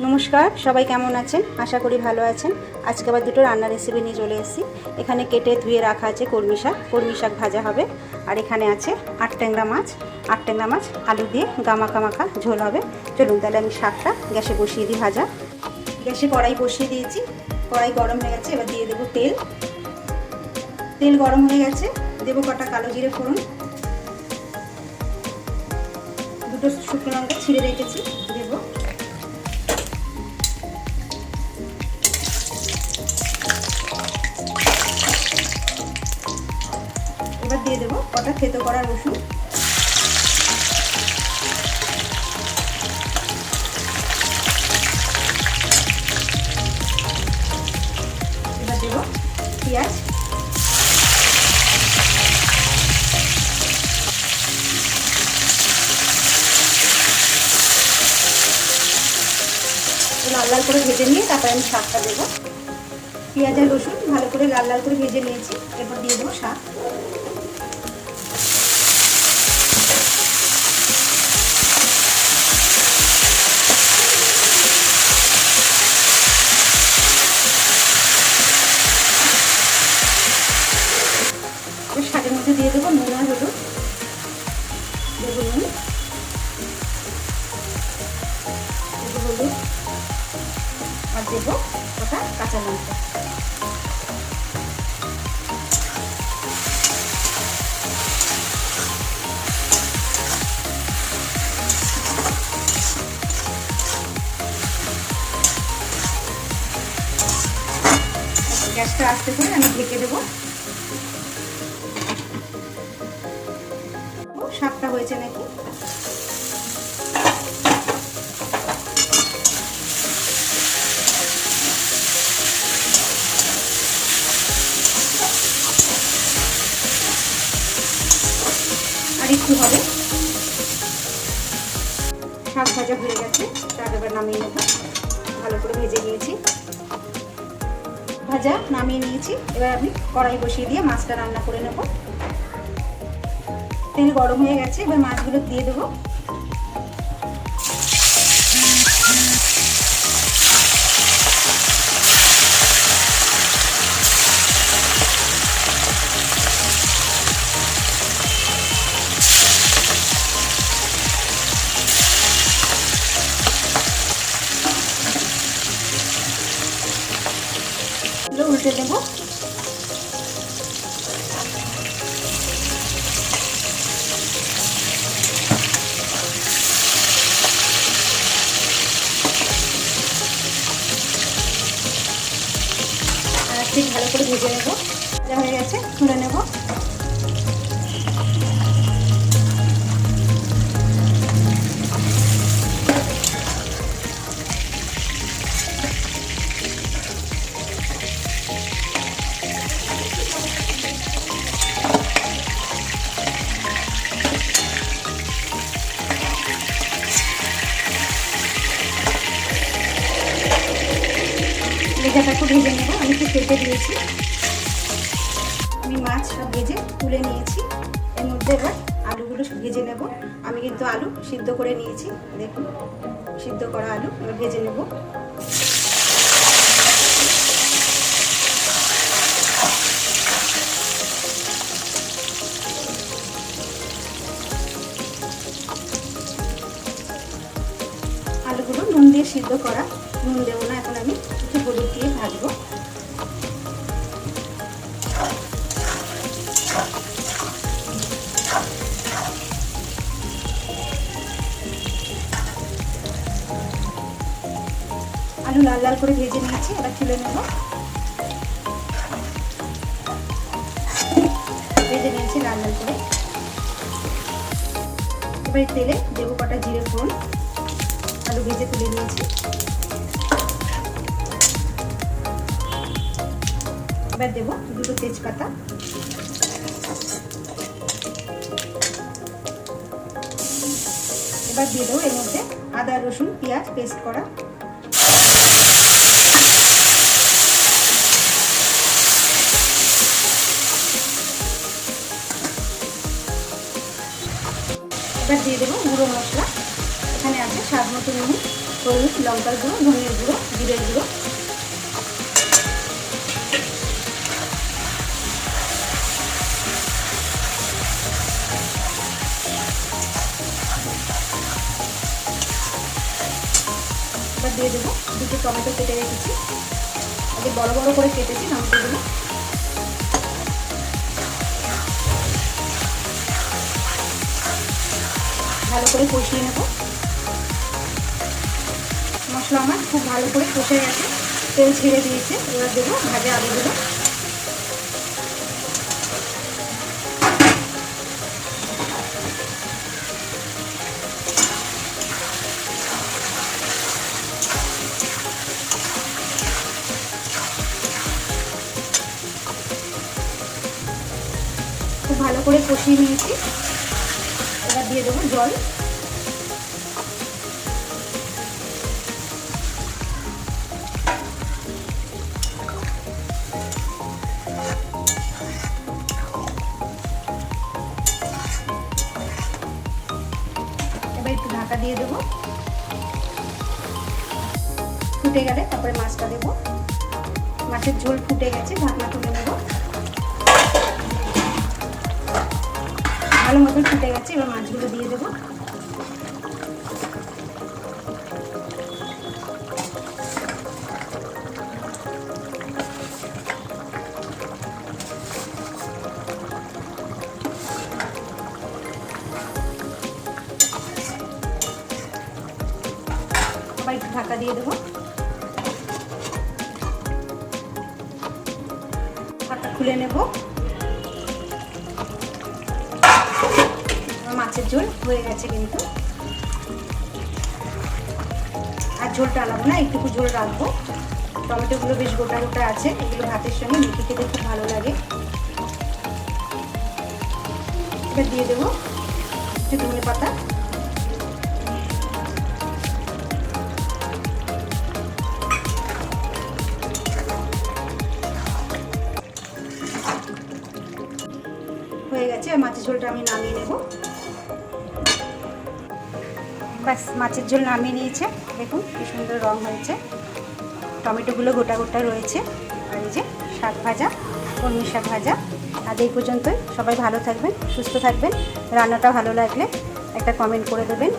নমস্কার, সবাই কেমন আছেন? আশা করি ভালো আছেন। আজকে আবার দুটো রান্নার রেসিপি নিয়ে চলে এসেছি। এখানে কেটে ধুয়ে রাখা আছে কলমি শাক ভাজা হবে। আর এখানে আছে আট ট্যাংরা মাছ আলু দিয়ে গামাখা মাখা ঝোল হবে। চলুন তাহলে আমি শাকটা গ্যাসে বসিয়ে দিই ভাজা। গ্যাসে কড়াই বসিয়ে দিয়েছি, কড়াই গরম হয়ে গেছে। এবার দিয়ে দেবো তেল গরম হয়ে গেছে, দেবো কটা কালো জিরে ফোড়ন, দুটো শুকনো লঙ্কা ছিঁড়ে রেখেছি দেবো। এবার দিয়ে দেবো কটা থেতো করা রসুন, এবার দেবো পেঁয়াজ, লাল লাল করে ভেজে নিয়ে তারপরে আমি শাকটা দেবো। পেঁয়াজ আর রসুন ভালো করে লাল লাল করে ভেজে নিয়েছি। এরপর দিয়ে দেবো শাক। শাকের মধ্যে দিয়ে দেবো নুন আর হলুদ, দেবো নুন, দেবো হলুদ আর দেবো ওটা কাঁচা লঙ্কা। গ্যাসটা আস্তে করে আমি ঢেকে দেবো। শাকটা হয়েছে নাকি, আর একটু হবে। শাক ভাজা হয়ে গেছে, তার এবার নামিয়ে নেব। ভালো করে ভেজে নিয়েছি, ভাজা নামিয়ে নিয়েছি। এবার আমি কড়াই বসিয়ে দিয়ে মাছটা রান্না করে নেব। তেল গরম হয়ে গেছে, এবার মাছগুলো দিয়ে দেবো। উল্টে দেবো। ঠিক ভালো করে ভেজে নেব। যা হয়ে গেছে তুলে নেব। লেজাটা একটু ভেজে নেব। আমি একটু কেটে দিয়েছি। আমি মাছ সব ভেজে তুলে নিয়েছি। এর মধ্যে এবার আলুগুলো ভেজে নেব। আমি কিন্তু আলু সিদ্ধ করে নিয়েছি, দেখুন সিদ্ধ করা আলু। এবার ভেজে নেব। আলুগুলো নুন দিয়ে সিদ্ধ করা, নুন দেবো না এখন, আমি একটু হলুদ দিয়ে ভাজবো। আলু লাল লাল করে ভেজে নিয়েছি, এবার তুলে নেব। ভেজে নিয়েছি লাল লাল করে। এবার তেলে দেবো কটা জিরে ফোড়ন, আলু ভেজে তুলে নিয়েছি। এবার দেবো দুটো তেজপাতা, এবার দিয়ে দেবো এর মধ্যে আদা রসুন পেঁয়াজ পেস্ট করা। এবার দিয়ে দেবো গুঁড়ো মশলা, এখানে আছে স্বাদ মতো নুন, হলুদ, লঙ্কার গুঁড়ো, ধনের গুঁড়ো, জিরের গুঁড়ো। এবার দিয়ে দেবো দুটো টমেটো কেটে রেখেছি, আগে বড় বড় করে কেটেছি টমেটোগুলো। ভালো করে কষিয়ে নেব। মশলা আমার খুব ভালো করে কষে গেছে, তেল ছেড়ে দিয়েছে। এবার দেবো ভাজা আলুগুলো। খুব ভালো করে কষিয়ে নিয়েছি। এবার দিয়ে দেবো জল। এবার একটু ঢাকা দিয়ে দেবো, ফুটে গেলে তারপরে মাছটা দেবো। মাছের ঝোল ফুটে গেছে, ঢাকনা তুলে নেব। ভালো মতন ফুটে গেছে, এবার মাছগুলো দিয়ে দেবো। আবার একটু ঢাকা দিয়ে দেবো। ঢাকা খুলে নেব। মাছের ঝোল হয়ে গেছে কিন্তু, আর ঝোল টানাবো না, একটু ঝোল রাখবো। টমেটোগুলো বেশ গোটা গোটা আছে, এগুলো ভাতের সঙ্গে মেখে খেতে খুব ভালো লাগে। এবার দিয়ে দেবো একটু ধনে পাতা। হয়ে গেছে, আর মাছের ঝোলটা আমি নামিয়ে নেব। ব্যাস মাছের ঝোল নামিয়ে নিয়েছে। দেখুন কি সুন্দর রং হয়েছে, টমেটোগুলো গোটা গোটা রয়েছে। আর এই যে শাক ভাজা, কলমি শাক ভাজা। আজ এই পর্যন্তই। সবাই ভালো থাকবেন, সুস্থ থাকবেন। রান্নাটা ভালো লাগলে একটা কমেন্ট করে দেবেন।